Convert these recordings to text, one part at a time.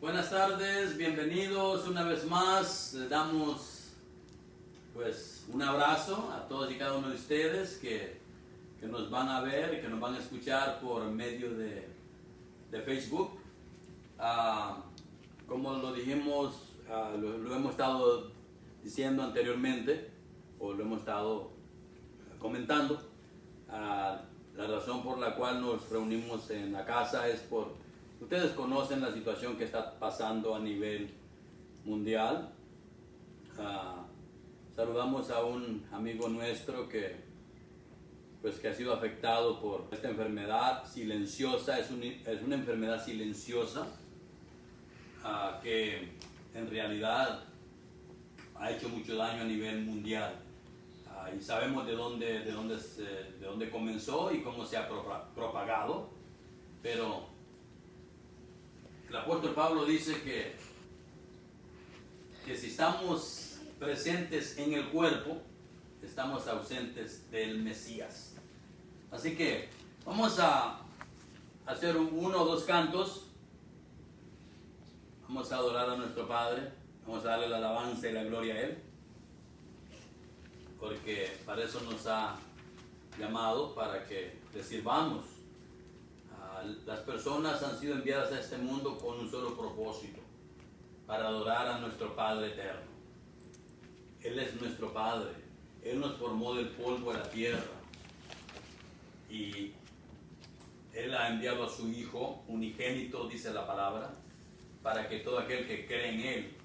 Buenas tardes, bienvenidos una vez más. Les damos pues un abrazo a todos y cada uno de ustedes que nos van a ver y que nos van a escuchar por medio de Facebook. Como lo dijimos, lo hemos estado diciendo anteriormente, o lo hemos estado comentando. La razón por la cual nos reunimos en la casa es ustedes conocen la situación que está pasando a nivel mundial. Saludamos a un amigo nuestro que ha sido afectado por esta enfermedad silenciosa. Es una enfermedad silenciosa que en realidad ha hecho mucho daño a nivel mundial. Y sabemos de dónde comenzó y cómo se ha propagado, pero el apóstol Pablo dice que si estamos presentes en el cuerpo, estamos ausentes del Mesías. Así que vamos a hacer uno o dos cantos. Vamos a adorar a nuestro Padre, vamos a darle la alabanza y la gloria a Él, porque para eso nos ha llamado, para que le sirvamos. Las personas han sido enviadas a este mundo con un solo propósito: para adorar a nuestro Padre eterno. Él es nuestro Padre, Él nos formó del polvo de la tierra y Él ha enviado a su Hijo unigénito, dice la palabra, para que todo aquel que cree en Él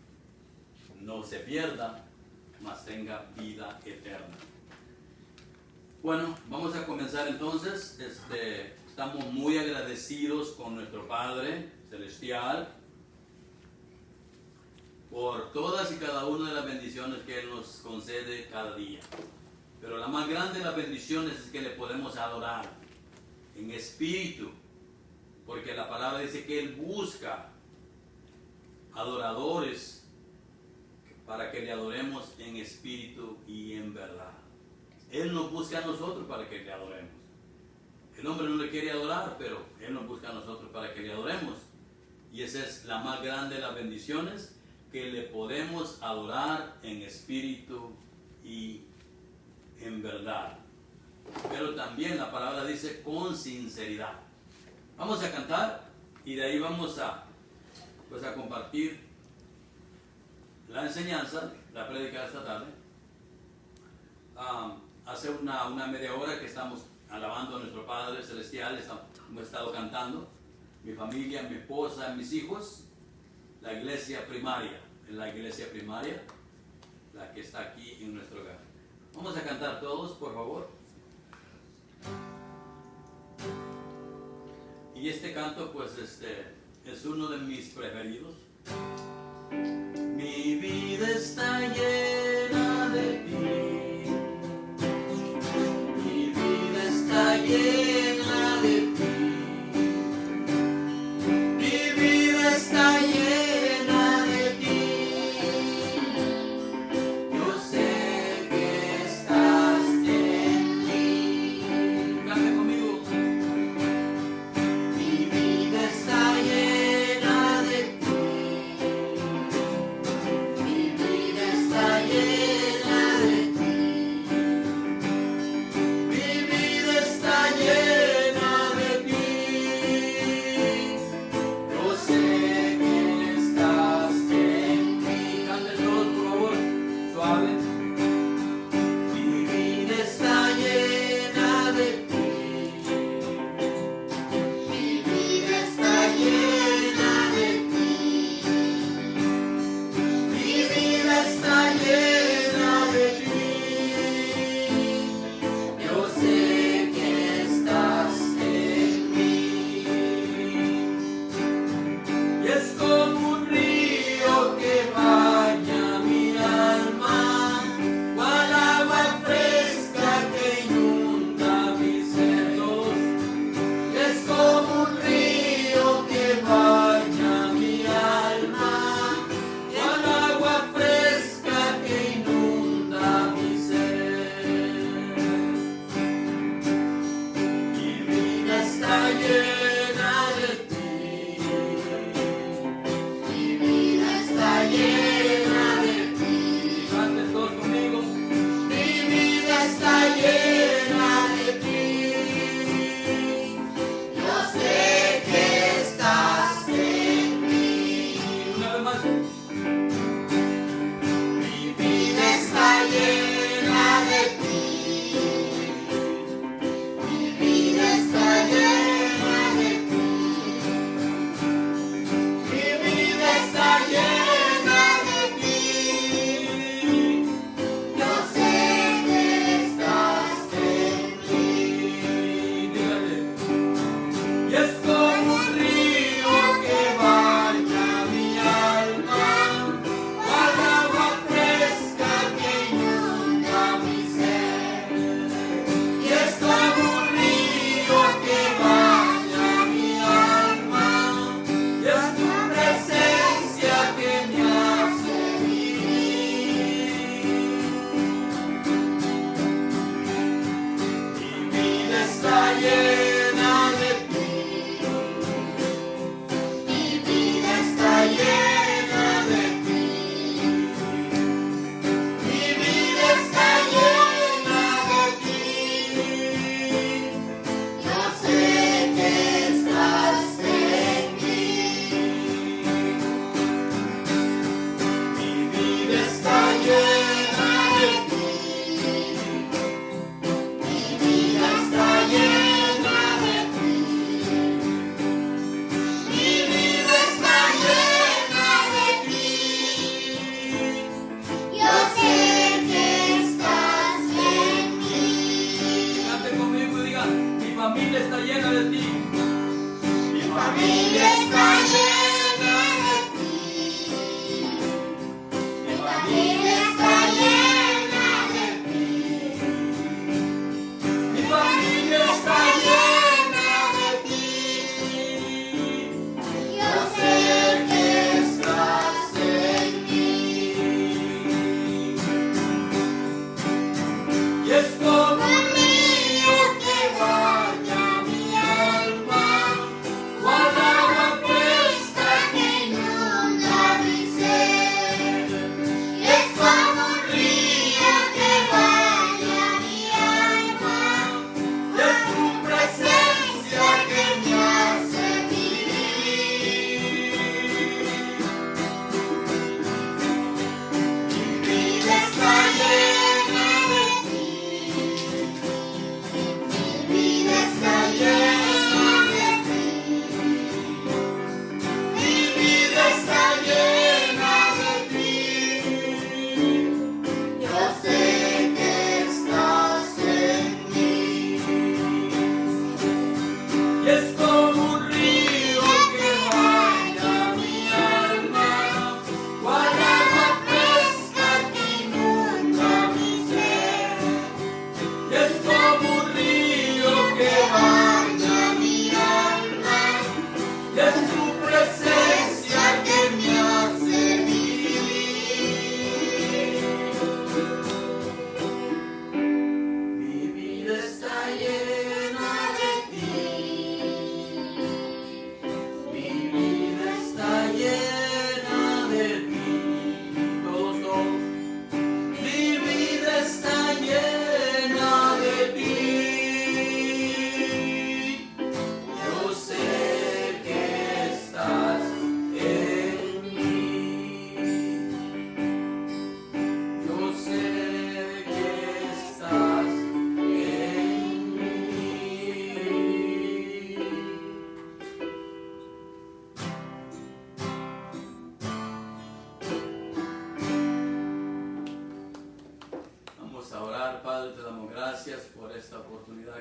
no se pierda, mas tenga vida eterna. Bueno, vamos a comenzar entonces. Estamos muy agradecidos con nuestro Padre Celestial por todas y cada una de las bendiciones que Él nos concede cada día. Pero la más grande de las bendiciones es que le podemos adorar en espíritu, porque la palabra dice que Él busca adoradores para que le adoremos en espíritu y en verdad. Él nos busca a nosotros para que le adoremos. El hombre no le quiere adorar, pero Él nos busca a nosotros para que le adoremos. Y esa es la más grande de las bendiciones, que le podemos adorar en espíritu y en verdad. Pero también la palabra dice con sinceridad. Vamos a cantar y de ahí vamos a compartir la enseñanza, la prédica de esta tarde. Hace una media hora que estamos alabando a nuestro Padre Celestial. Hemos estado cantando, mi familia, mi esposa, mis hijos, la iglesia primaria, la que está aquí en nuestro hogar. Vamos a cantar todos, por favor. Y este canto es uno de mis preferidos. Mi vida está llena de ti, mi vida está llena de ti, mi vida está llena de ti. Yo sé que estás en mí. Cante conmigo. Mi vida está llena de ti, mi vida está llena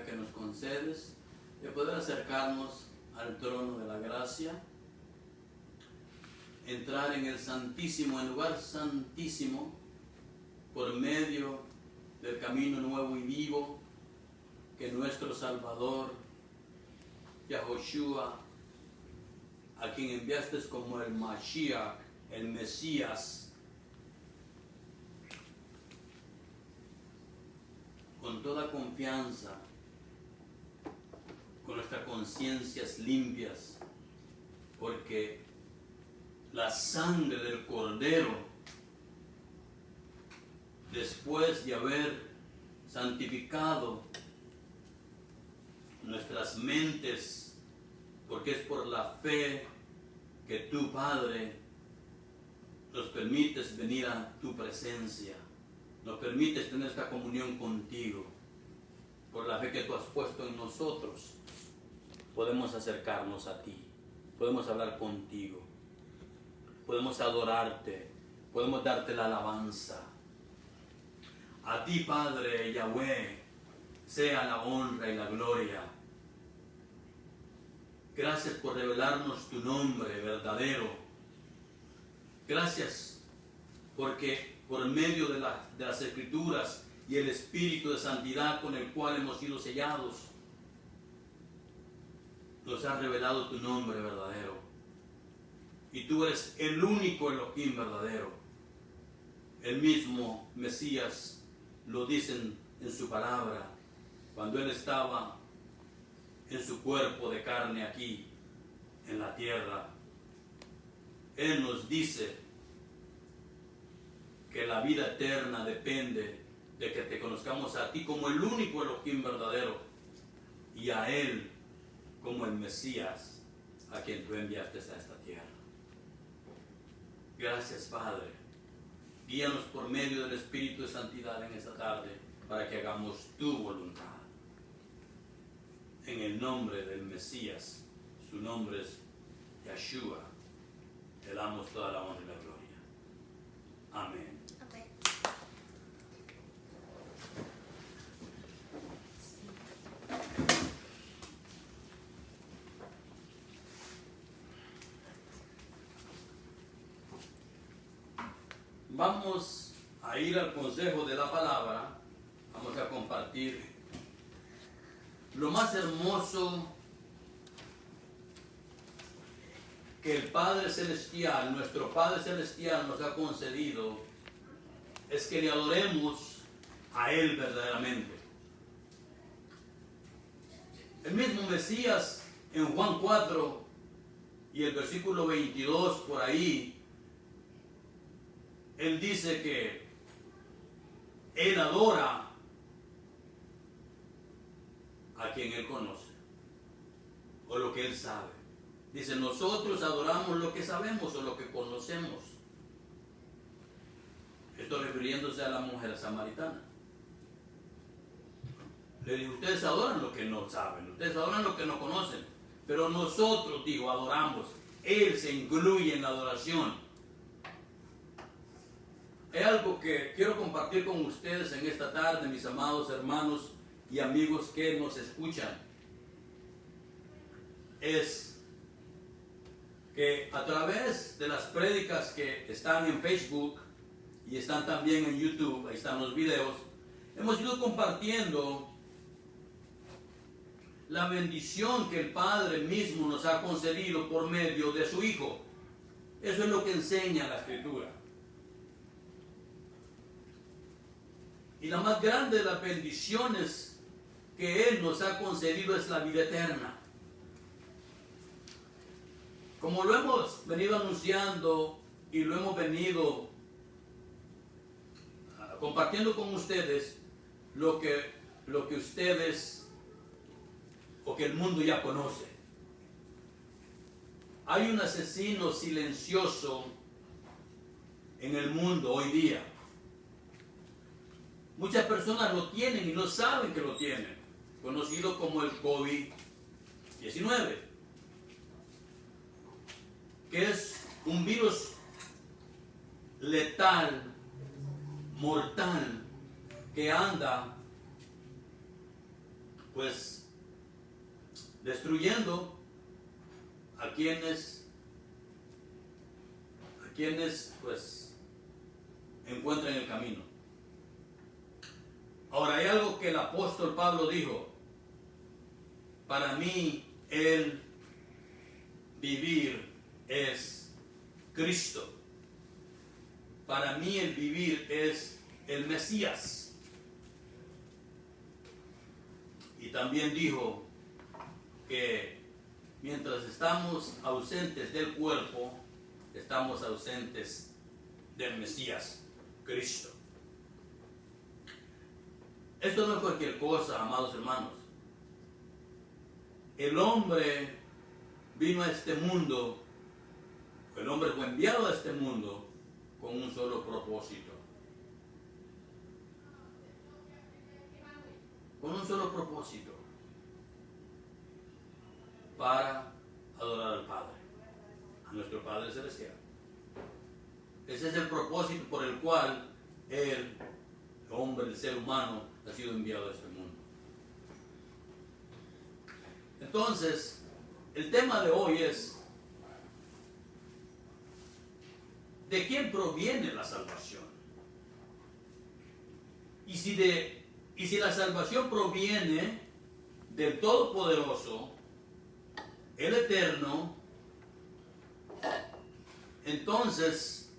Que nos concedes de poder acercarnos al trono de la gracia, entrar en el santísimo, en el lugar santísimo, por medio del camino nuevo y vivo que nuestro Salvador, Yahoshua, a quien enviaste como el Mashiach, el Mesías, con toda confianza, con nuestras conciencias limpias, porque la sangre del Cordero, después de haber santificado nuestras mentes, porque es por la fe que tú, Padre, nos permites venir a tu presencia, nos permites tener esta comunión contigo, por la fe que tú has puesto en nosotros. Podemos acercarnos a ti, podemos hablar contigo, podemos adorarte, podemos darte la alabanza. A ti, Padre Yahweh, sea la honra y la gloria. Gracias por revelarnos tu nombre verdadero. Gracias porque por medio de las Escrituras y el Espíritu de Santidad con el cual hemos sido sellados, nos has revelado tu nombre verdadero. Y tú eres el único Elohim verdadero. El mismo Mesías lo dice en su palabra, cuando él estaba en su cuerpo de carne aquí, en la tierra. Él nos dice que la vida eterna depende de que te conozcamos a ti como el único Elohim verdadero y a él como el Mesías a quien tú enviaste a esta tierra. Gracias, Padre. Guíanos por medio del Espíritu de Santidad en esta tarde para que hagamos tu voluntad. En el nombre del Mesías, su nombre es Yeshua, te damos toda la honra y la gloria. Amén. vamos a ir al consejo de la palabra. Vamos a compartir lo más hermoso que el Padre Celestial, nuestro Padre Celestial nos ha concedido, es que le adoremos a Él verdaderamente. El mismo Mesías en Juan 4 y el versículo 22 por ahí, Él dice que Él adora a quien Él conoce o lo que Él sabe. Dice, nosotros adoramos lo que sabemos o lo que conocemos. Esto refiriéndose a la mujer samaritana. Le dijo, ustedes adoran lo que no saben, ustedes adoran lo que no conocen, pero nosotros, digo, adoramos. Él se incluye en la adoración. Es algo que quiero compartir con ustedes en esta tarde, mis amados hermanos y amigos que nos escuchan. Es que a través de las prédicas que están en Facebook y están también en YouTube, ahí están los videos, hemos ido compartiendo la bendición que el Padre mismo nos ha concedido por medio de su Hijo. Eso es lo que enseña la Escritura. Y la más grande de las bendiciones que Él nos ha concedido es la vida eterna. Como lo hemos venido anunciando y lo hemos venido compartiendo con ustedes, lo que ustedes o que el mundo ya conoce. Hay un asesino silencioso en el mundo hoy día. Muchas personas lo tienen y no saben que lo tienen, conocido como el COVID-19, que es un virus letal, mortal, que anda pues destruyendo a quienes pues encuentran el camino. Ahora, hay algo que el apóstol Pablo dijo: para mí el vivir es Cristo. Para mí el vivir es el Mesías. Y también dijo que mientras estamos ausentes del cuerpo, estamos ausentes del Mesías, Cristo. Esto no es cualquier cosa, amados hermanos. El hombre vino a este mundo, el hombre fue enviado a este mundo con un solo propósito. Con un solo propósito. Para adorar al Padre, a nuestro Padre Celestial. Ese es el propósito por el cual el hombre, el ser humano, ha sido enviado a este mundo. Entonces, el tema de hoy es: ¿de quién proviene la salvación? Y si la salvación proviene del Todopoderoso, el Eterno, entonces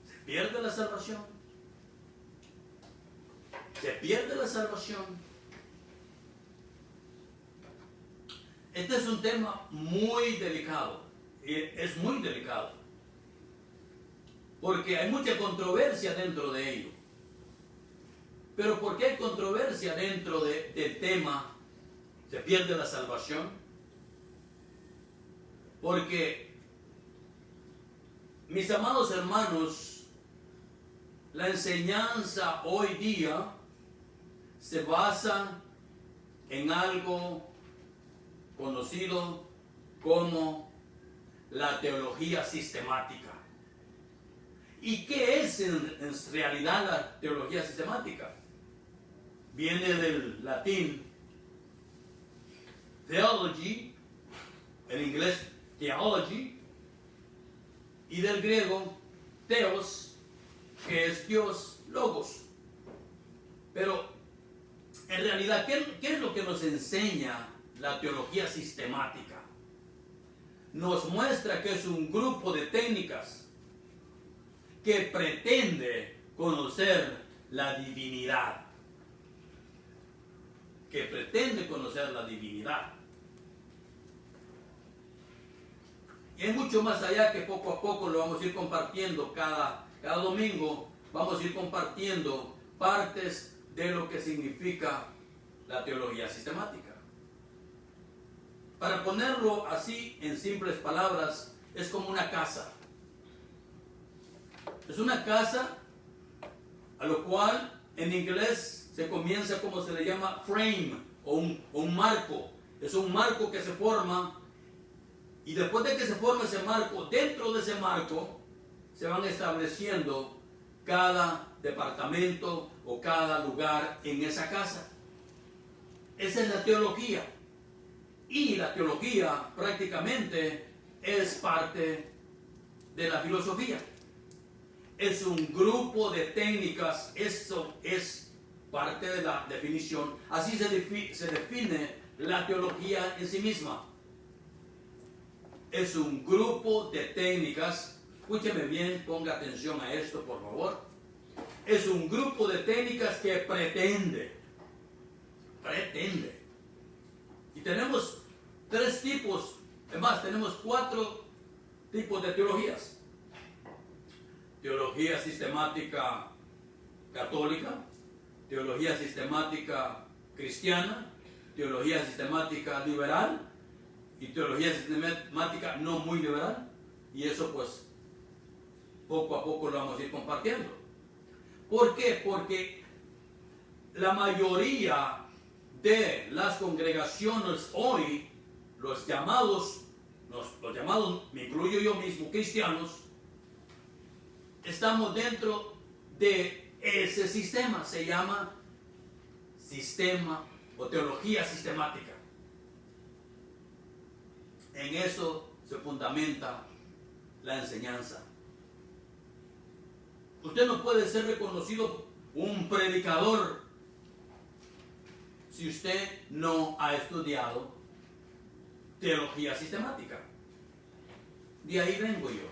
¿se pierde la salvación? ¿Se pierde la salvación? Este es un tema muy delicado. Es muy delicado. Porque hay mucha controversia dentro de ello. Pero ¿por qué hay controversia dentro del tema? ¿Se pierde la salvación? Porque, mis amados hermanos, la enseñanza hoy día se basa en algo conocido como la teología sistemática. ¿Y qué es en realidad la teología sistemática? Viene del latín theology, en inglés theology, y del griego Theos, que es Dios, Logos. Pero en realidad, ¿qué es lo que nos enseña la teología sistemática? Nos muestra que es un grupo de técnicas que pretende conocer la divinidad. Que pretende conocer la divinidad. Y es mucho más allá, que poco a poco lo vamos a ir compartiendo cada domingo. Vamos a ir compartiendo partes de lo que significa la teología sistemática. Para ponerlo así en simples palabras, es como una casa. Es una casa a lo cual en inglés se comienza como se le llama frame o un marco. Es un marco que se forma, y después de que se forma ese marco, dentro de ese marco se van estableciendo cada departamento o cada lugar en esa casa. Esa es la teología. Y la teología prácticamente es parte de la filosofía. Es un grupo de técnicas, eso es parte de la definición. Así se define la teología en sí misma. Es un grupo de técnicas, escúcheme bien, ponga atención a esto por favor. Es un grupo de técnicas que pretende. Y tenemos 3 tipos, además tenemos 4 tipos de teologías. Teología sistemática católica, teología sistemática cristiana, teología sistemática liberal y teología sistemática no muy liberal. Y eso pues poco a poco lo vamos a ir compartiendo. ¿Por qué? Porque la mayoría de las congregaciones hoy, los llamados, me incluyo yo mismo, cristianos, estamos dentro de ese sistema. Se llama sistema o teología sistemática. En eso se fundamenta la enseñanza. Usted no puede ser reconocido un predicador si usted no ha estudiado teología sistemática. De ahí vengo yo.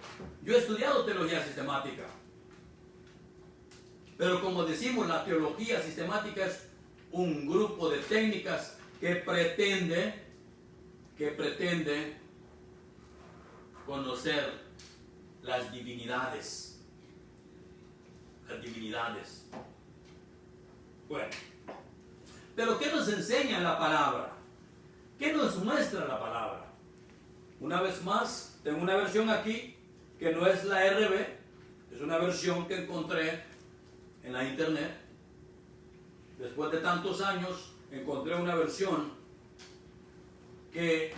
Yo he estudiado teología sistemática. Pero como decimos, la teología sistemática es un grupo de técnicas que pretende conocer las divinidades. Las divinidades. Bueno, pero ¿qué nos enseña la palabra? ¿Qué nos muestra la palabra? Una vez más, tengo una versión aquí que no es la RB, es una versión que encontré en la internet. Después de tantos años, encontré una versión que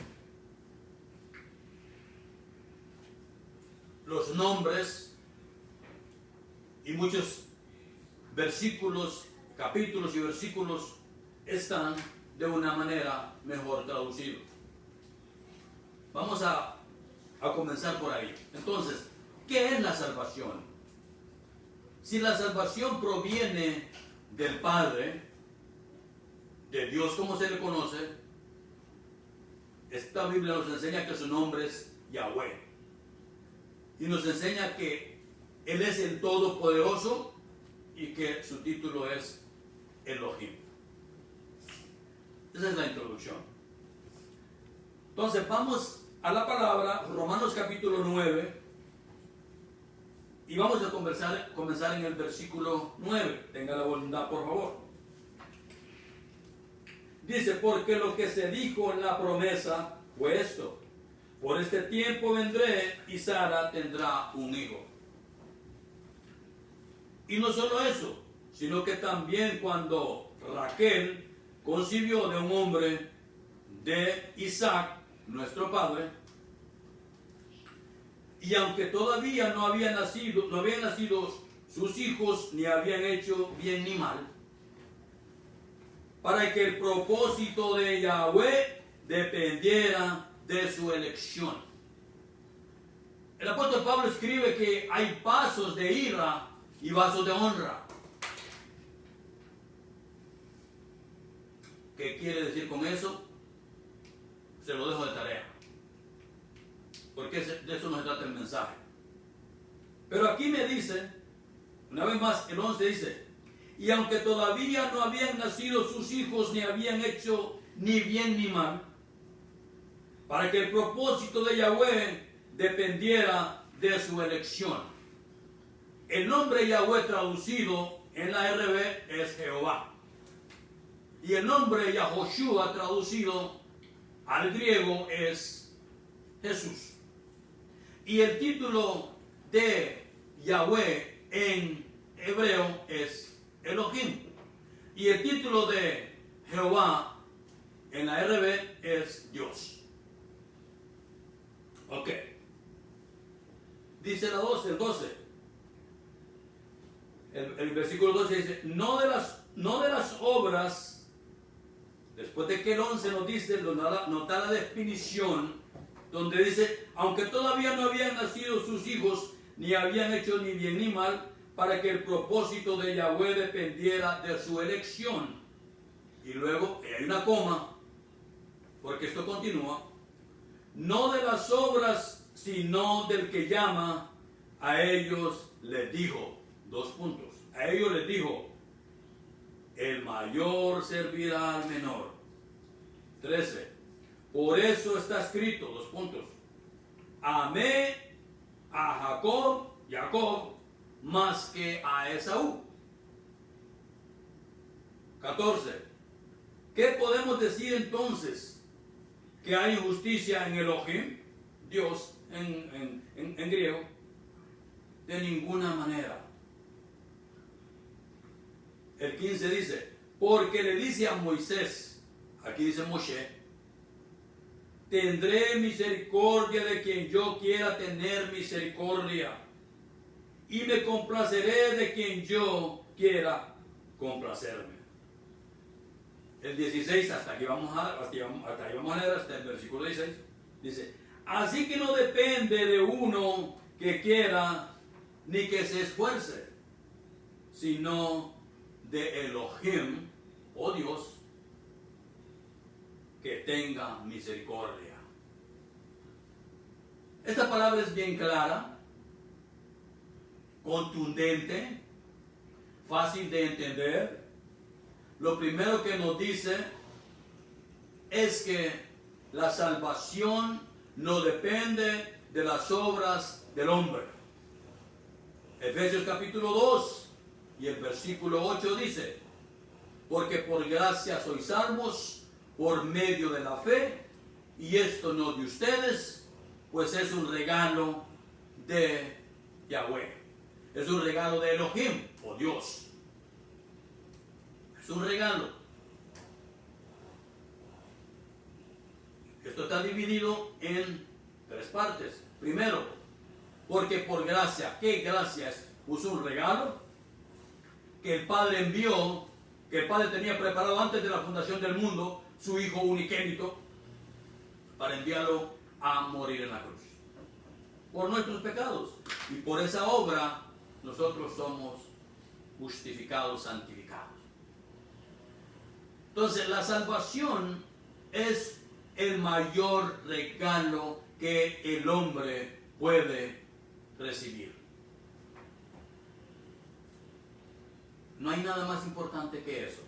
los nombres y muchos versículos, capítulos y versículos están de una manera mejor traducidos. Vamos a comenzar por ahí. Entonces, ¿qué es la salvación? Si la salvación proviene del Padre, de Dios como se le conoce, esta Biblia nos enseña que su nombre es Yahweh. Y nos enseña que Él es el Todopoderoso y que su título es Elohim. Esa es la introducción. Entonces vamos a la palabra, Romanos capítulo 9, y vamos a comenzar en el versículo 9. Tenga la voluntad, por favor. Dice, porque lo que se dijo en la promesa fue esto: por este tiempo vendré y Sara tendrá un hijo. Y no solo eso, sino que también cuando Raquel concibió de un hombre, de Isaac, nuestro padre, y aunque todavía no habían nacido sus hijos, ni habían hecho bien ni mal, para que el propósito de Yahweh dependiera de su elección. El apóstol Pablo escribe que hay vasos de ira y vasos de honra. ¿Qué quiere decir con eso? Se lo dejo de tarea. Porque de eso no se trata el mensaje. Pero aquí me dice, una vez más, el 11 dice, y aunque todavía no habían nacido sus hijos, ni habían hecho ni bien ni mal, para que el propósito de Yahweh dependiera de su elección. El nombre Yahweh traducido en la RB es Jehová. Y el nombre Yahoshua traducido al griego es Jesús. Y el título de Yahweh en hebreo es Elohim. Y el título de Jehová en la RB es Dios. Ok. Dice el 12. El versículo 12 dice, no de las obras. Después de que el 11 nos dice, nos da la definición, donde dice, aunque todavía no habían nacido sus hijos, ni habían hecho ni bien ni mal, para que el propósito de Yahweh dependiera de su elección. Y luego hay una coma, porque esto continúa, no de las obras, sino del que llama, a ellos les dijo, 2 puntos, a ellos les dijo, el mayor servirá al menor. 13. Por eso está escrito, 2 puntos. Amé a Jacob, más que a Esaú. 14. ¿Qué podemos decir entonces? Que hay injusticia en Elohim, Dios en griego. De ninguna manera. El 15 dice, porque le dice a Moisés, aquí dice Moshe, tendré misericordia de quien yo quiera tener misericordia, y me complaceré de quien yo quiera complacerme. El 16, hasta aquí vamos a leer hasta el versículo 16, dice, así que no depende de uno que quiera ni que se esfuerce, sino de Elohim, oh Dios, que tenga misericordia. Esta palabra es bien clara, contundente, fácil de entender. Lo primero que nos dice es que la salvación no depende de las obras del hombre. Efesios capítulo 2 y el versículo 8 dice, porque por gracia sois salvos por medio de la fe, y esto no de ustedes, pues es un regalo de Yahweh. Es un regalo de Elohim, o Dios. Es un regalo. Esto está dividido en 3 partes. Primero, porque por gracia, ¿qué gracia es? Puso un regalo que el Padre envió, que el Padre tenía preparado antes de la fundación del mundo, su Hijo unigénito, para enviarlo a morir en la cruz. Por nuestros pecados. Y por esa obra, nosotros somos justificados, santificados. Entonces, la salvación es el mayor regalo que el hombre puede recibir. No hay nada más importante que eso.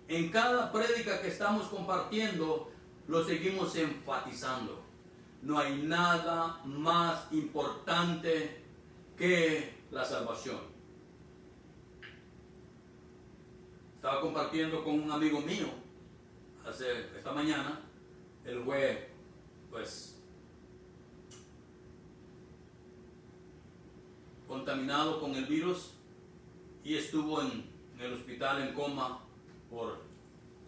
En cada prédica que estamos compartiendo, lo seguimos enfatizando. No hay nada más importante que la salvación. Estaba compartiendo con un amigo mío esta mañana. Él fue, pues, contaminado con el virus y estuvo en el hospital en coma por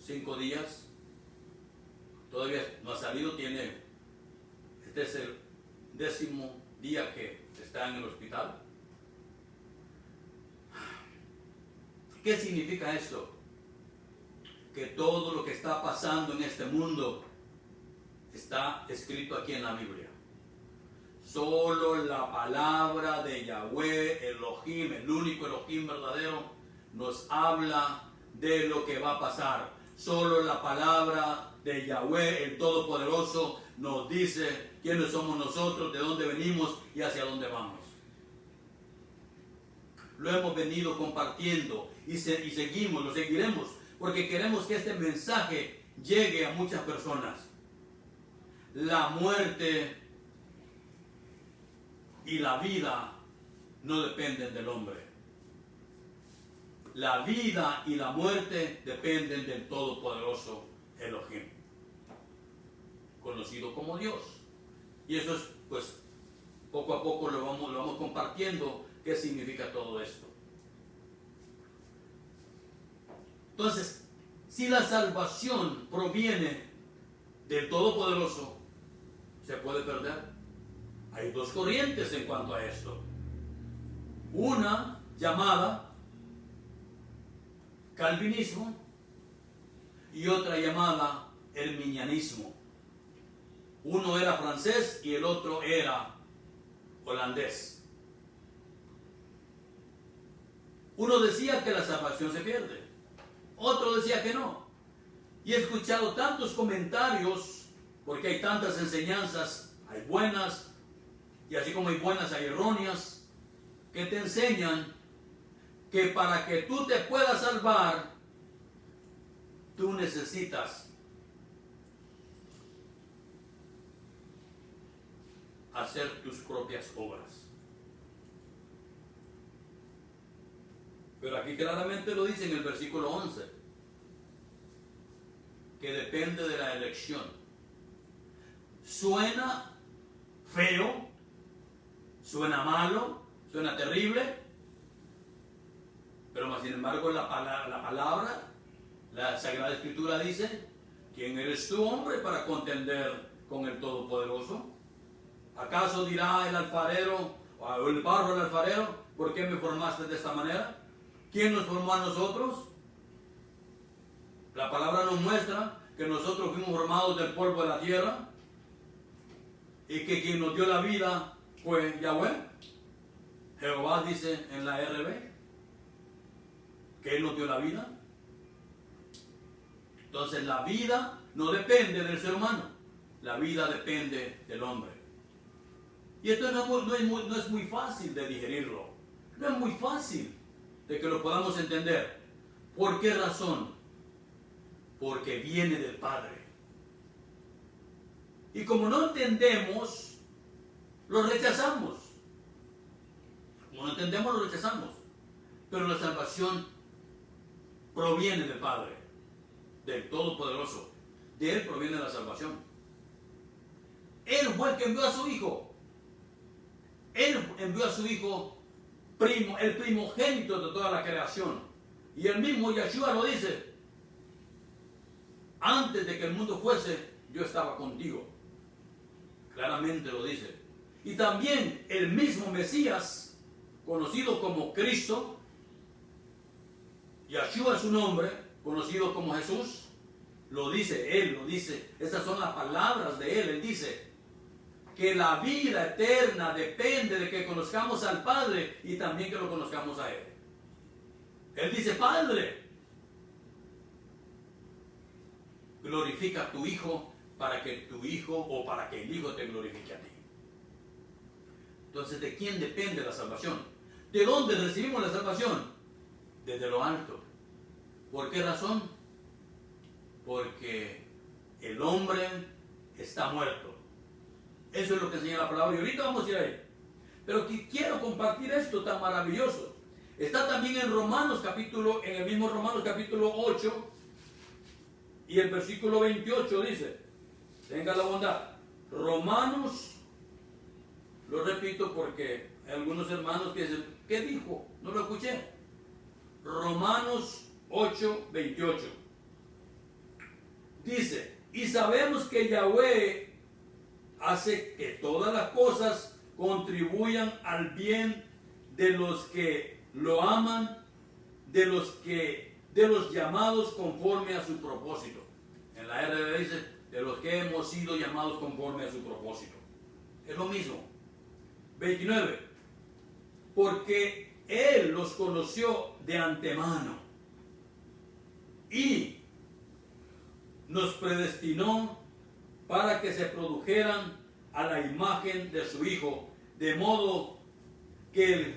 5 días. Todavía no ha salido, este es el 10º día que está en el hospital. ¿Qué significa esto? Que todo lo que está pasando en este mundo está escrito aquí en la Biblia. Solo la palabra de Yahweh, Elohim, el único Elohim verdadero, nos habla de lo que va a pasar. Solo la palabra de Yahweh, el Todopoderoso, nos dice quiénes somos nosotros, de dónde venimos y hacia dónde vamos. Lo hemos venido compartiendo y seguimos, lo seguiremos, porque queremos que este mensaje llegue a muchas personas. La muerte y la vida no dependen del hombre. La vida y la muerte dependen del Todopoderoso Elohim, conocido como Dios. Y eso es, pues, poco a poco lo vamos compartiendo, qué significa todo esto. Entonces, si la salvación proviene del Todopoderoso, ¿se puede perder? Hay dos corrientes en cuanto a esto. Una llamada calvinismo y otra llamada arminianismo. Uno era francés y el otro era holandés. Uno decía que la salvación se pierde, otro decía que no. Y he escuchado tantos comentarios, porque hay tantas enseñanzas, hay buenas, y así como hay buenas hay erróneas, que te enseñan que para que tú te puedas salvar, tú necesitas hacer tus propias obras. Pero aquí claramente lo dice en el versículo 11, que depende de la elección. Suena feo, suena malo, suena terrible, pero más sin embargo la palabra, la Sagrada Escritura dice: ¿quién eres tú, hombre, para contender con el Todopoderoso? ¿Acaso dirá el alfarero o el barro al alfarero: ¿por qué me formaste de esta manera? ¿Quién nos formó a nosotros? La palabra nos muestra que nosotros fuimos formados del polvo de la tierra y que quien nos dio la vida fue Yahweh. Jehová dice en la RB que Él nos dio la vida. Entonces la vida no depende del ser humano, la vida depende del hombre. Y esto no es muy fácil de digerirlo, no es muy fácil de que lo podamos entender. ¿Por qué razón? Porque viene del Padre. Y como no entendemos, lo rechazamos. Como no entendemos, lo rechazamos. Pero la salvación proviene del Padre, del Todopoderoso. De Él proviene la salvación. Él fue el que envió a su Hijo. Él envió a su Hijo el primogénito de toda la creación. Y el mismo Yeshua lo dice: antes de que el mundo fuese, yo estaba contigo. Claramente lo dice. Y también el mismo Mesías, conocido como Cristo, Yeshua es su nombre, conocido como Jesús, lo dice, Él lo dice. Estas son las palabras de Él. Él dice que la vida eterna depende de que conozcamos al Padre y también que lo conozcamos a Él. Él dice: Padre, glorifica a tu Hijo para que tu Hijo, o para que el Hijo te glorifique a ti. Entonces, ¿de quién depende la salvación? ¿De dónde recibimos la salvación? Desde lo alto. ¿Por qué razón? Porque el hombre está muerto. Eso es lo que enseña la palabra y ahorita vamos a ir ahí. Pero quiero compartir esto tan maravilloso. Está también en en el mismo Romanos capítulo 8 y el versículo 28 dice, tenga la bondad. Romanos, lo repito porque hay algunos hermanos que dicen, ¿qué dijo? No lo escuché. Romanos 8, 28. Dice: y sabemos que Yahweh hace que todas las cosas contribuyan al bien de los que lo aman, de los llamados conforme a su propósito. En la RB dice, de los que hemos sido llamados conforme a su propósito. Es lo mismo. 29. Porque Él los conoció de antemano y nos predestinó para que se produjeran a la imagen de su Hijo, de modo que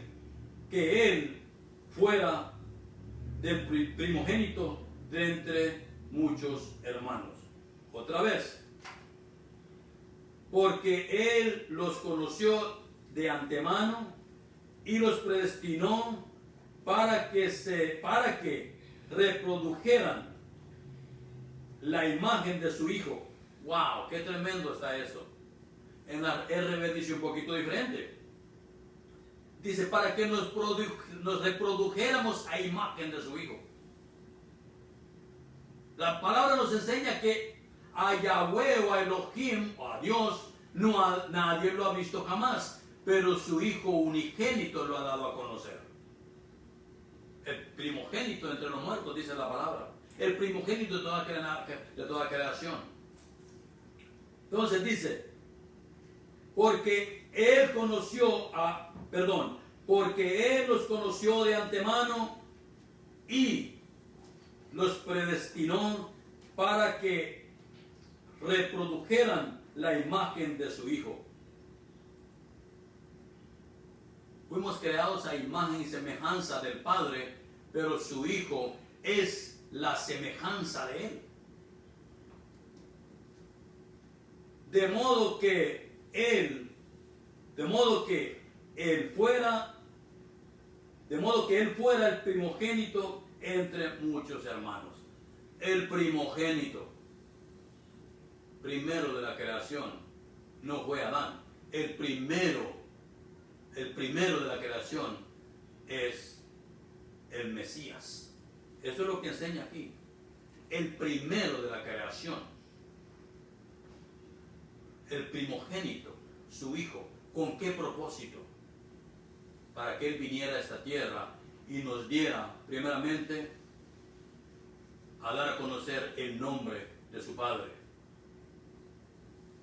Él fuera del primogénito de entre muchos hermanos. Otra vez, porque Él los conoció de antemano y los predestinó para que reprodujeran la imagen de su Hijo. ¡Wow! ¡Qué tremendo está eso! En la RB dice un poquito diferente. Dice, para que nos reprodujéramos a imagen de su Hijo. La palabra nos enseña que a Yahweh o a Elohim o a Dios nadie lo ha visto jamás, pero su Hijo unigénito lo ha dado a conocer. El primogénito entre los muertos, dice la palabra. El primogénito de toda creación. Entonces dice, porque Él los conoció de antemano y los predestinó para que reprodujeran la imagen de su Hijo. Fuimos creados a imagen y semejanza del Padre, pero su Hijo es la semejanza de Él. De modo que Él fuera el primogénito entre muchos hermanos. El primogénito, primero de la creación, no fue Adán. El primero de la creación es el Mesías. Eso es lo que enseña aquí. El primero de la creación. El primogénito, su Hijo. ¿Con qué propósito? Para que Él viniera a esta tierra y nos diera, primeramente, a dar a conocer el nombre de su Padre.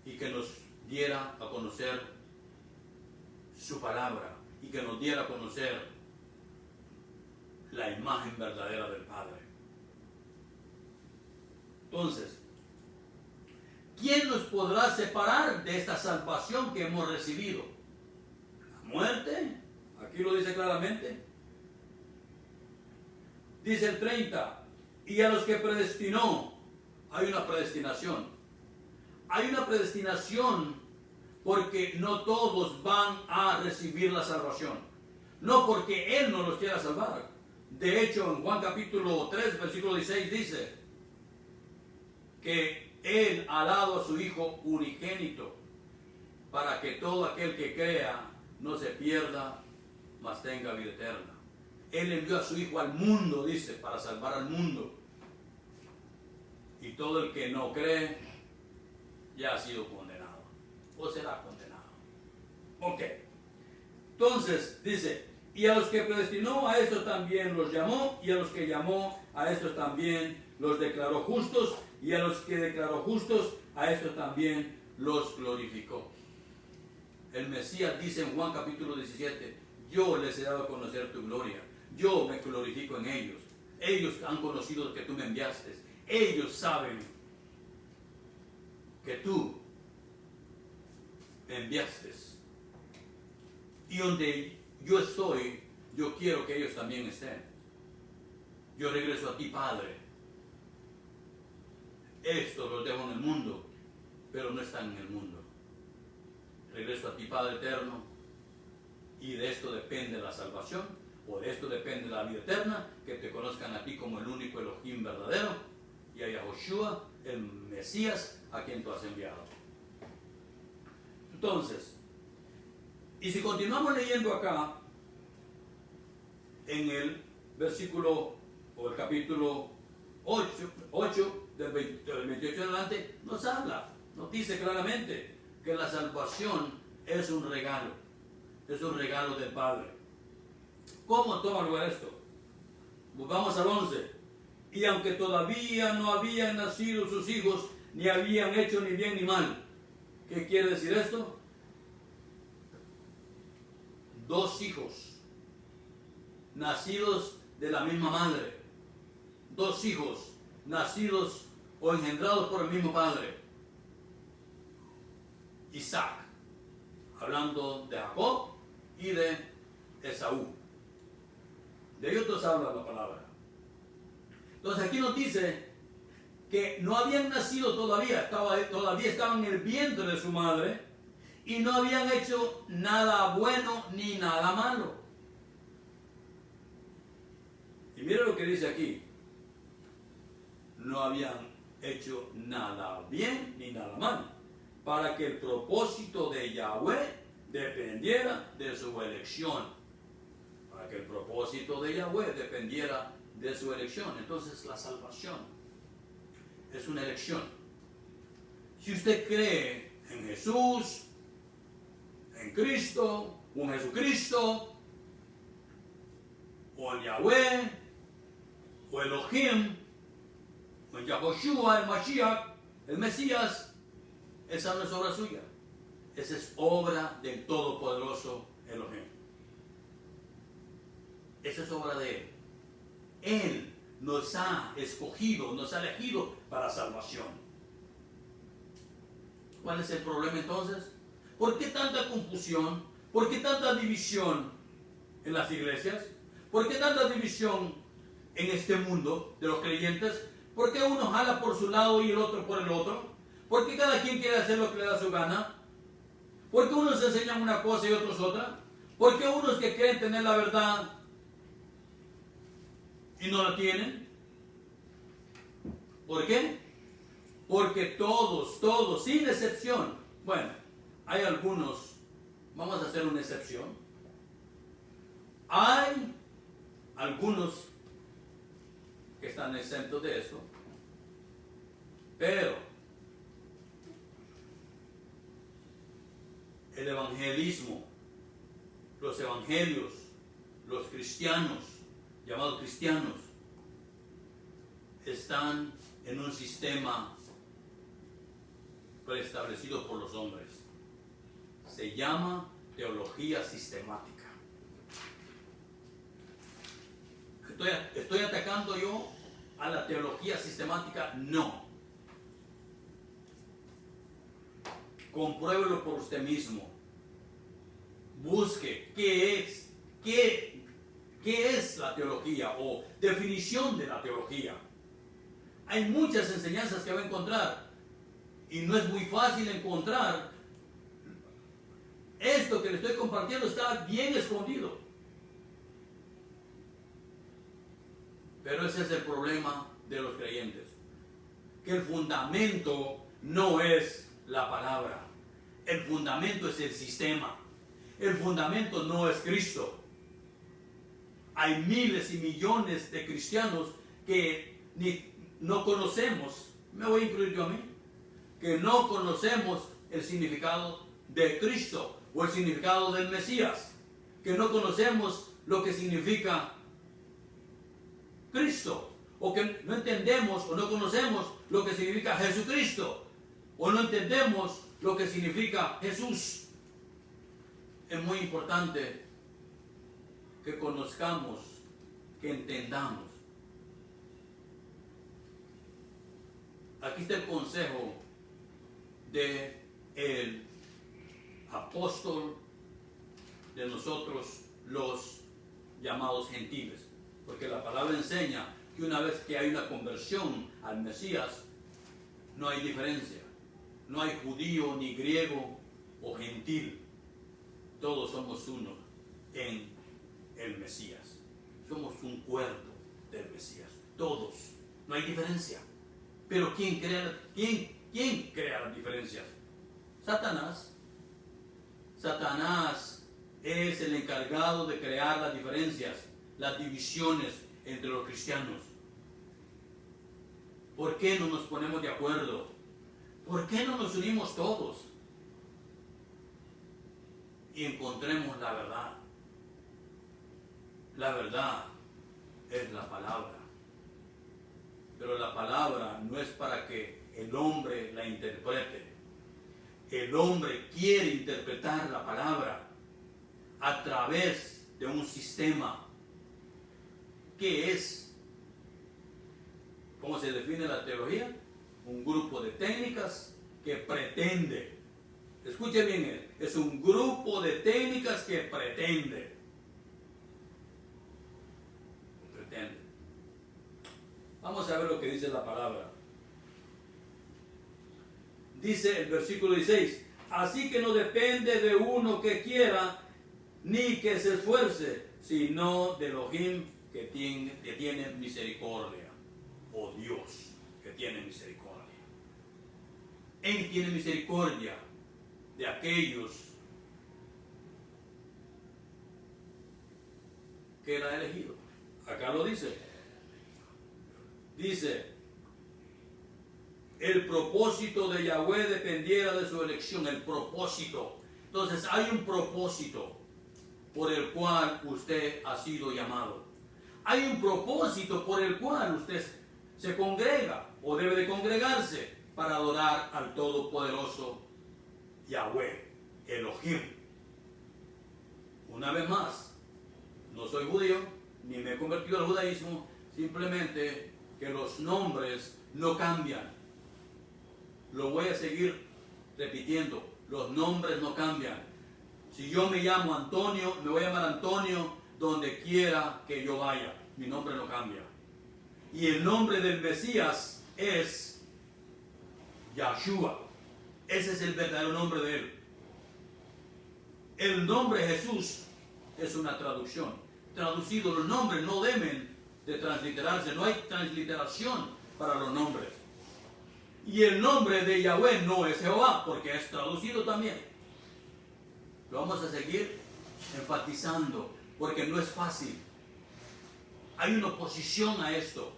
Y que nos diera a conocer su palabra. Y que nos diera a conocer la imagen verdadera del Padre. Entonces, ¿quién nos podrá separar de esta salvación que hemos recibido? ¿La muerte? Aquí lo dice claramente. Dice el 30, y a los que predestinó, hay una predestinación. Hay una predestinación porque no todos van a recibir la salvación. No porque Él no los quiera salvar. De hecho, en Juan capítulo 3, versículo 16 dice que Él ha dado a su Hijo unigénito para que todo aquel que crea no se pierda, mas tenga vida eterna. Él envió a su Hijo al mundo, dice, para salvar al mundo. Y todo el que no cree ya ha sido condenado o será condenado. Ok. Entonces, dice, y a los que predestinó, a estos también los llamó, y a los que llamó, a estos también los declaró justos, y a los que declaró justos, a estos también los glorificó. El Mesías dice en Juan capítulo 17, yo les he dado a conocer tu gloria, yo me glorifico en ellos. Ellos han conocido que tú me enviaste, ellos saben que tú me enviaste. Y donde yo estoy, yo quiero que ellos también estén. Yo regreso a ti, Padre. Esto lo dejo en el mundo, pero no están en el mundo. Regreso a ti, Padre eterno, y de esto depende la salvación, o de esto depende la vida eterna, que te conozcan a ti como el único Elohim verdadero, y a Yahushua, el Mesías, a quien tú has enviado. Entonces, y si continuamos leyendo acá, en el versículo, o el capítulo 8 del 28 en adelante, nos habla, nos dice claramente que la salvación es un regalo del Padre. ¿Cómo toma lugar esto? Pues vamos al 11. Y aunque todavía no habían nacido sus hijos, ni habían hecho ni bien ni mal. ¿Qué quiere decir esto? dos hijos nacidos de la misma madre, dos hijos nacidos o engendrados por el mismo padre. Isaac, hablando de Jacob y de Esaú. De ellos dos habla la palabra. Entonces aquí nos dice que no habían nacido todavía, todavía estaban en el vientre de su madre y no habían hecho nada bueno ni nada malo. Y mire lo que dice aquí. No habían hecho nada bien ni nada malo, para que el propósito de Yahweh dependiera de su elección. Para que el propósito de Yahweh dependiera de su elección. Entonces la salvación es una elección. Si usted cree en Jesús, en Cristo, o en Jesucristo, o en Yahweh, o Elohim, o en Yahoshua, el Mashiach, el Mesías, esa no es obra suya. Esa es obra del Todopoderoso Elohim. Esa es obra de Él. Él nos ha escogido, nos ha elegido para salvación. ¿Cuál es el problema entonces? ¿Por qué tanta confusión? ¿Por qué tanta división en las iglesias? ¿Por qué tanta división en este mundo de los creyentes? ¿Por qué uno jala por su lado y el otro por el otro? ¿Por qué cada quien quiere hacer lo que le da su gana? ¿Por qué unos enseñan una cosa y otros otra? ¿Por qué unos que creen tener la verdad y no la tienen? ¿Por qué? Porque todos, sin excepción. Bueno, hay algunos, vamos a hacer una excepción. Hay algunos que están exentos de esto, pero el evangelismo, los evangelios, los cristianos, llamados cristianos, están en un sistema preestablecido por los hombres. Se llama teología sistemática. ¿Estoy atacando yo a la teología sistemática? No. Compruébelo por usted mismo. Busque qué es la teología o definición de la teología. Hay muchas enseñanzas que va a encontrar y no es muy fácil encontrar. Esto que le estoy compartiendo está bien escondido. Pero ese es el problema de los creyentes. Que el fundamento no es la palabra. El fundamento es el sistema. El fundamento no es Cristo. Hay miles y millones de cristianos que no conocemos, me voy a incluir yo a mí, que no conocemos el significado de Cristo o el significado del Mesías, que no conocemos lo que significa Cristo, o que no entendemos o no conocemos lo que significa Jesucristo, o no entendemos lo que significa Jesús. Es muy importante que conozcamos, que entendamos. Aquí está el consejo de el apóstol de nosotros los llamados gentiles. Porque la palabra enseña que una vez que hay una conversión al Mesías, no hay diferencia. No hay judío, ni griego o gentil. Todos somos uno en el Mesías. Somos un cuerpo del Mesías. Todos. No hay diferencia. Pero ¿quién crea las diferencias? Satanás. Satanás es el encargado de crear las diferencias, las divisiones entre los cristianos. ¿Por qué no nos ponemos de acuerdo? ¿Por qué no nos unimos todos y encontremos la verdad? La verdad es la palabra. Pero la palabra no es para que el hombre la interprete. El hombre quiere interpretar la palabra. a través de un sistema que es, ¿cómo se define la teología? Un grupo de técnicas que pretende, escuche bien, es un grupo de técnicas que pretende. Vamos a ver lo que dice la palabra. Dice el versículo 16, así que no depende de uno que quiera, ni que se esfuerce, sino de Elohim que tiene misericordia, o Dios que tiene misericordia. Él tiene misericordia de aquellos que Él ha elegido. Acá lo dice. Dice, el propósito de Yahweh dependiera de su elección, el propósito. Entonces hay un propósito por el cual usted ha sido llamado. Hay un propósito por el cual usted se congrega o debe de congregarse para adorar al Todopoderoso Yahweh, Elohim. Una vez más, no soy judío, ni me he convertido al judaísmo, simplemente que los nombres no cambian. Lo voy a seguir repitiendo, los nombres no cambian. Si yo me llamo Antonio, me voy a llamar Antonio donde quiera que yo vaya. Mi nombre no cambia. Y el nombre del Mesías es Yahshua. Ese es el verdadero nombre de él. El nombre Jesús es una traducción. Traducido, los nombres no deben de transliterarse. No hay transliteración para los nombres. Y el nombre de Yahweh no es Jehová, porque es traducido también. Lo vamos a seguir enfatizando, porque no es fácil. Hay una oposición a esto.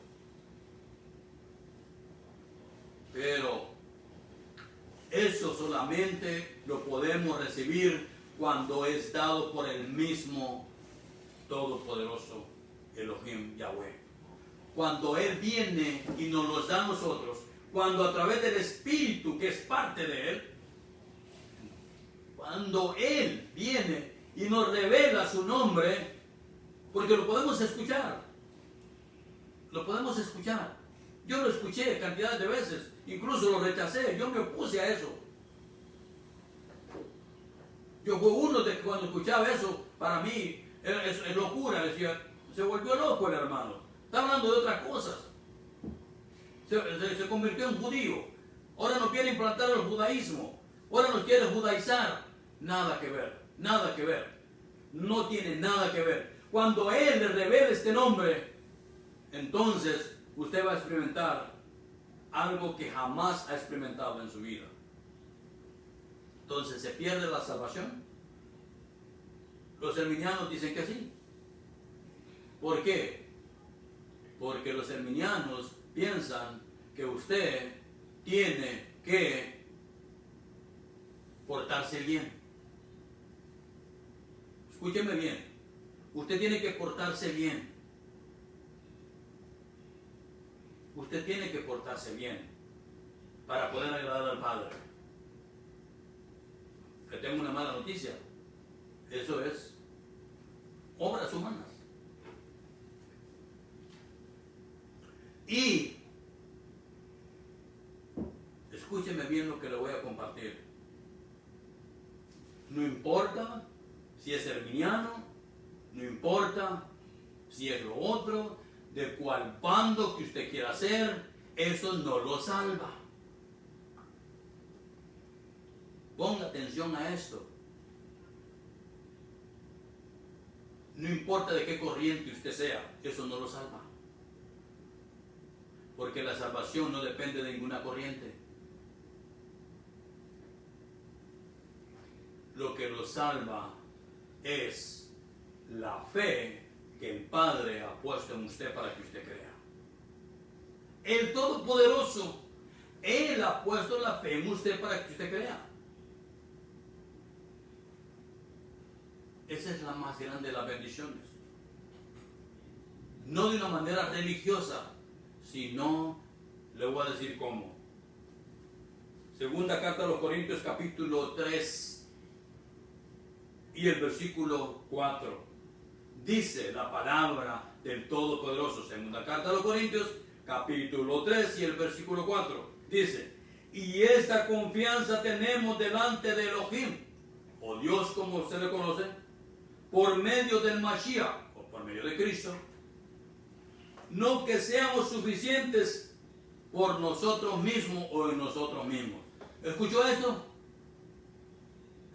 Pero eso solamente lo podemos recibir cuando es dado por el mismo Todopoderoso Elohim Yahweh. Cuando Él viene y nos los da a nosotros, cuando a través del Espíritu que es parte de Él, cuando Él viene y nos revela su nombre, porque lo podemos escuchar. Lo podemos escuchar. Yo lo escuché cantidad de veces, incluso lo rechacé, yo me opuse a eso. Yo fui uno de que cuando escuchaba eso, para mí es locura, decía, se volvió loco el hermano, está hablando de otras cosas. Se convirtió en judío, ahora no quiere implantar el judaísmo, ahora nos quiere judaizar. Nada que ver, nada que ver, no tiene nada que ver. Cuando Él le revele este nombre, entonces usted va a experimentar algo que jamás ha experimentado en su vida. Entonces, ¿se pierde la salvación? Los herminianos dicen que sí. ¿Por qué? Porque los herminianos piensan que usted tiene que portarse bien. Escúcheme bien. Usted tiene que portarse bien. Usted tiene que portarse bien para poder agradar al Padre. Que tengo una mala noticia. Eso es obras humanas. Y escúcheme bien lo que le voy a compartir. No importa si es herminiano, no importa si es lo otro, de cual bando que usted quiera ser, eso no lo salva. Ponga atención a esto. No importa de qué corriente usted sea, eso no lo salva. Porque la salvación no depende de ninguna corriente. Lo que lo salva es la fe que el Padre ha puesto en usted para que usted crea. El Todopoderoso, Él ha puesto la fe en usted para que usted crea. Esa es la más grande de las bendiciones. No de una manera religiosa, sino, le voy a decir cómo. Segunda carta a los Corintios, capítulo 3 y el versículo 4. Dice la palabra del Todopoderoso, segunda carta a los Corintios, capítulo 3 y el versículo 4. Dice, y esta confianza tenemos delante de Elohim, o Dios como usted le conoce, por medio del Mashiach, o por medio de Cristo. No que seamos suficientes por nosotros mismos o en nosotros mismos. ¿Escuchó esto?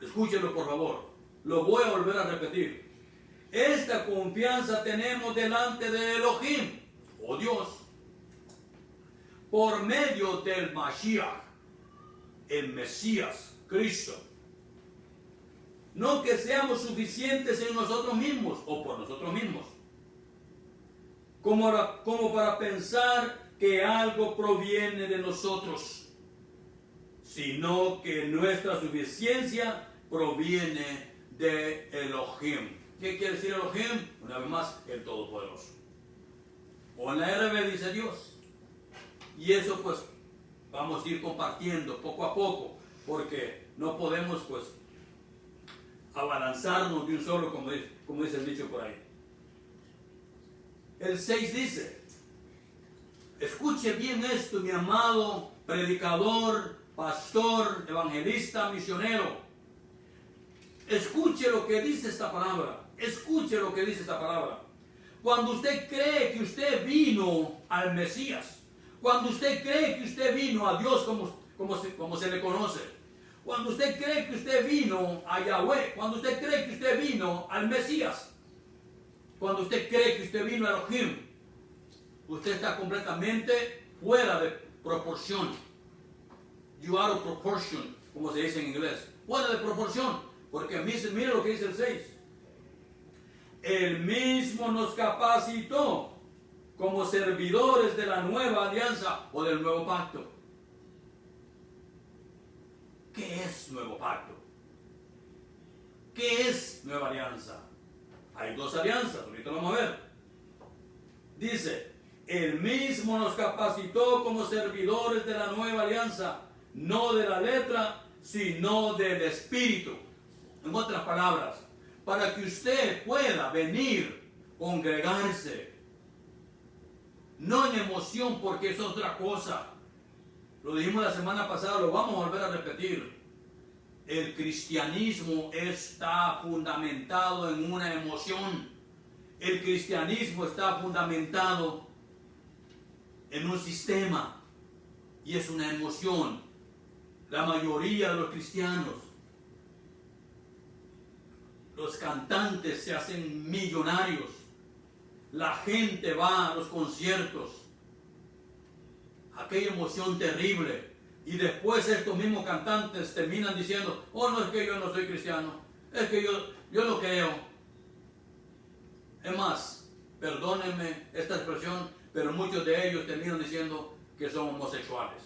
Escúchelo por favor. Lo voy a volver a repetir. Esta confianza tenemos delante de Elohim, o Dios, por medio del Mashiach, el Mesías, Cristo. No que seamos suficientes en nosotros mismos o por nosotros mismos, como para pensar que algo proviene de nosotros, sino que nuestra suficiencia proviene de Elohim. ¿Qué quiere decir Elohim? Una vez más, el Todopoderoso. O en la RB dice Dios. Y eso pues vamos a ir compartiendo poco a poco, porque no podemos pues abalanzarnos de un solo, como dice el dicho por ahí. El 6 dice, escuche bien esto, mi amado predicador, pastor, evangelista, misionero. Escuche lo que dice esta palabra. Escuche lo que dice esta palabra. Cuando usted cree que usted vino al Mesías, cuando usted cree que usted vino a Dios como se le conoce, cuando usted cree que usted vino a Yahweh, cuando usted cree que usted vino al Mesías, cuando usted cree que usted vino a Elohim, usted está completamente fuera de proporción. You are out of proportion, como se dice en inglés. Fuera de proporción, porque mire lo que dice el 6. Él mismo nos capacitó como servidores de la nueva alianza o del nuevo pacto. ¿Qué es nuevo pacto? ¿Qué es nueva alianza? Hay dos alianzas, ahorita lo vamos a ver. Dice, Él mismo nos capacitó como servidores de la nueva alianza, no de la letra, sino del Espíritu. En otras palabras, para que usted pueda venir, congregarse, no en emoción, porque eso es otra cosa. Lo dijimos la semana pasada, lo vamos a volver a repetir. El cristianismo está fundamentado en una emoción. El cristianismo está fundamentado en un sistema y es una emoción. La mayoría de los cristianos, los cantantes se hacen millonarios, la gente va a los conciertos, aquella emoción terrible, y después estos mismos cantantes terminan diciendo, oh, no, es que yo no soy cristiano, es que yo no creo. Es más, perdónenme esta expresión, pero muchos de ellos terminan diciendo que son homosexuales.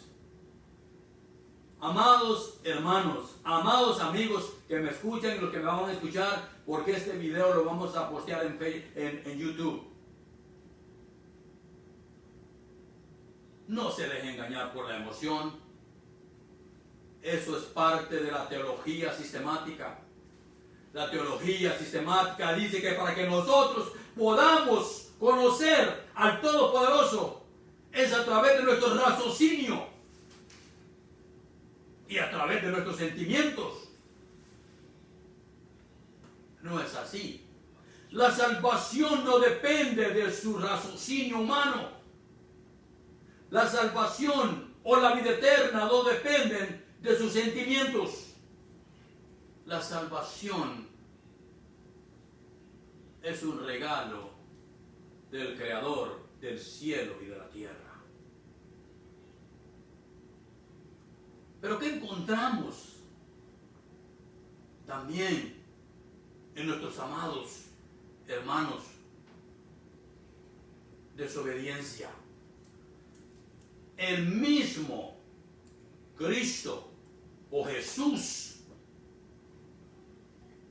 Amados hermanos, amados amigos que me escuchan y los que me van a escuchar, porque este video lo vamos a postear en YouTube. No se dejen engañar por la emoción. Eso es parte de la teología sistemática. La teología sistemática dice que para que nosotros podamos conocer al Todopoderoso es a través de nuestro raciocinio y a través de nuestros sentimientos. No es así. La salvación no depende de su raciocinio humano. La salvación o la vida eterna no dependen de sus sentimientos. La salvación es un regalo del Creador del cielo y de la tierra. Pero ¿qué encontramos también en nuestros amados hermanos? Desobediencia. El mismo Cristo o Jesús,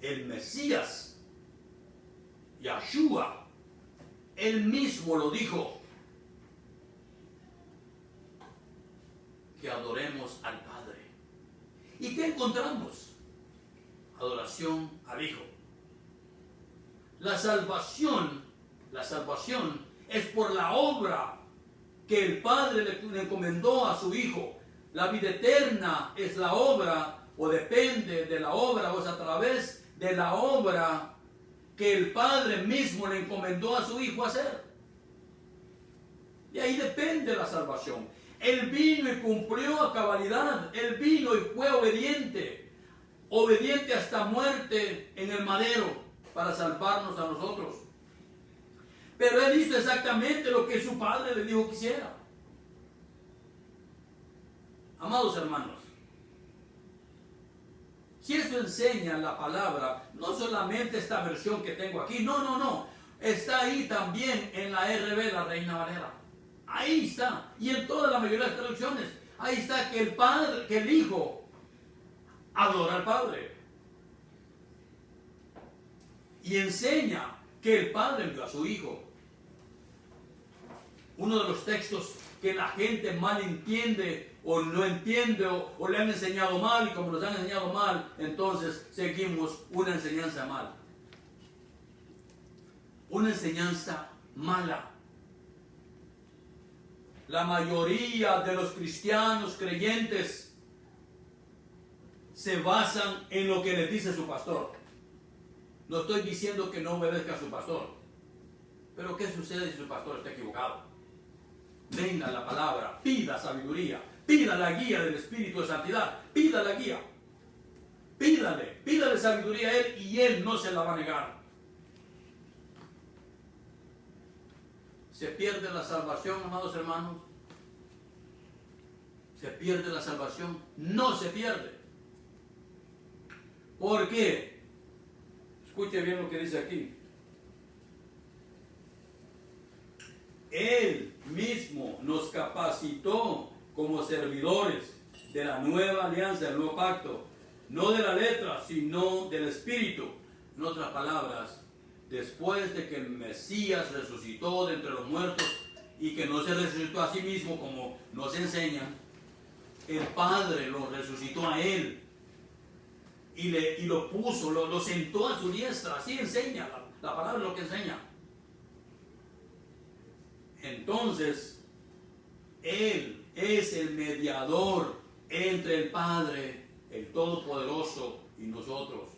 el Mesías, Yahshua, él mismo lo dijo, que adoremos al Padre. ¿Y qué encontramos? Adoración al Hijo. La salvación es por la obra que el Padre le encomendó a su Hijo. La vida eterna es la obra, o depende de la obra, o es a través de la obra que el Padre mismo le encomendó a su Hijo hacer. De ahí depende la salvación. Él vino y cumplió a cabalidad. Él vino y fue obediente hasta muerte en el madero para salvarnos a nosotros. Pero Él hizo exactamente lo que su Padre le dijo que hiciera. Amados hermanos, si eso enseña la palabra, no solamente esta versión que tengo aquí, no, está ahí también en la RB, la Reina Valera. Ahí está, y en toda la mayoría de las traducciones, ahí está que el Padre, que el Hijo adora al Padre. Y enseña que el Padre envió a su Hijo. Uno de los textos que la gente mal entiende o no entiende o le han enseñado mal, y como nos han enseñado mal, entonces seguimos una enseñanza mal. Una enseñanza mala. La mayoría de los cristianos creyentes se basan en lo que les dice su pastor. No estoy diciendo que no obedezca a su pastor, pero ¿qué sucede si su pastor está equivocado? Venga la palabra, pida sabiduría, pida la guía del Espíritu de Santidad, pida la guía, pídale sabiduría a Él y Él no se la va a negar. ¿Se pierde la salvación, amados hermanos? ¿Se pierde la salvación? No se pierde. ¿Por qué? Escuche bien lo que dice aquí. Él mismo nos capacitó como servidores de la nueva alianza, del nuevo pacto, no de la letra, sino del Espíritu. En otras palabras, después de que el Mesías resucitó de entre los muertos y que no se resucitó a sí mismo como nos enseñan, el Padre lo resucitó a Él y lo puso, lo sentó a su diestra. Así enseña, la palabra es lo que enseña. Entonces, Él es el mediador entre el Padre, el Todopoderoso, y nosotros.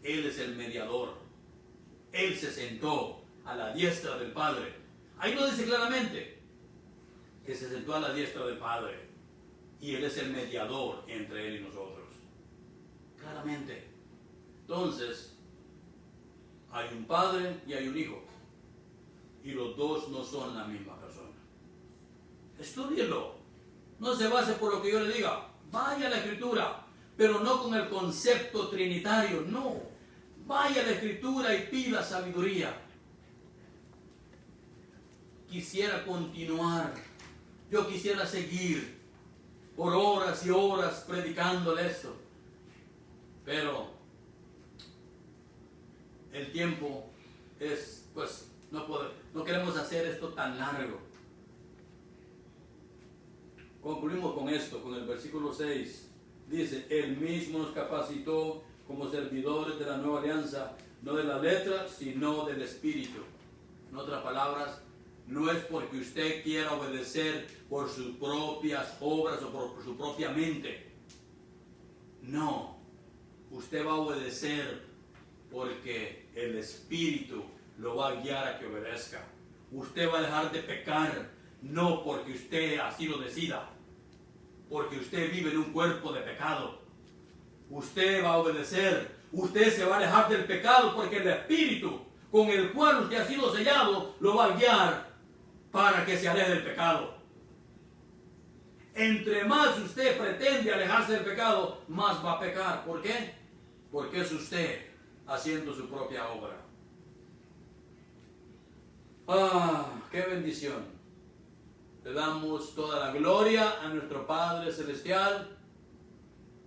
Él es el mediador. Él se sentó a la diestra del Padre. Ahí lo dice claramente, que se sentó a la diestra del Padre. Y Él es el mediador entre Él y nosotros. Claramente. Entonces, hay un Padre y hay un Hijo. Y los dos no son la misma persona. Estúdielo. No se base por lo que yo le diga. Vaya a la Escritura, pero no con el concepto trinitario. No. Vaya a la Escritura y pida sabiduría. Quisiera continuar. Yo quisiera seguir por horas y horas predicándole esto. Pero el tiempo es, pues, no queremos hacer esto tan largo. Concluimos con esto, con el versículo 6. Dice, Él mismo nos capacitó como servidores de la nueva alianza, no de la letra, sino del Espíritu. En otras palabras, no es porque usted quiera obedecer por sus propias obras o por su propia mente. No, usted va a obedecer porque el Espíritu lo va a guiar a que obedezca. Usted va a dejar de pecar, no porque usted así lo decida, porque usted vive en un cuerpo de pecado. Usted va a obedecer, usted se va a alejar del pecado porque el Espíritu con el cual usted ha sido sellado lo va a guiar para que se aleje del pecado. Entre más usted pretende alejarse del pecado, más va a pecar. ¿Por qué? Porque es usted haciendo su propia obra. ¡Ah, qué bendición! Le damos toda la gloria a nuestro Padre Celestial.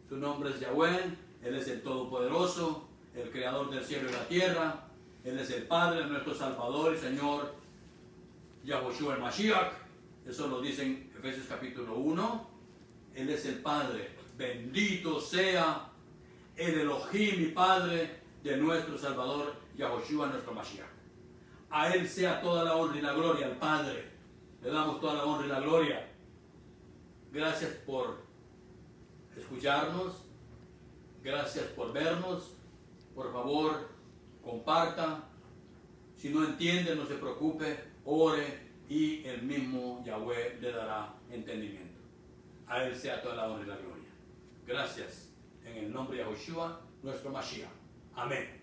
Su nombre es Yahweh. Él es el Todopoderoso, el Creador del cielo y la tierra. Él es el Padre de nuestro Salvador y Señor, Yahushua el Mashiach. Eso lo dice en Efesios capítulo 1. Él es el Padre. Bendito sea el Elohim, mi Padre, de nuestro Salvador, Yahushua, nuestro Mashiach. A Él sea toda la honra y la gloria, al Padre. Le damos toda la honra y la gloria. Gracias por escucharnos. Gracias por vernos. Por favor, comparta. Si no entiende, no se preocupe. Ore y el mismo Yahweh le dará entendimiento. A Él sea toda la honra y la gloria. Gracias. En el nombre de Yahushua, nuestro Mashiach. Amén.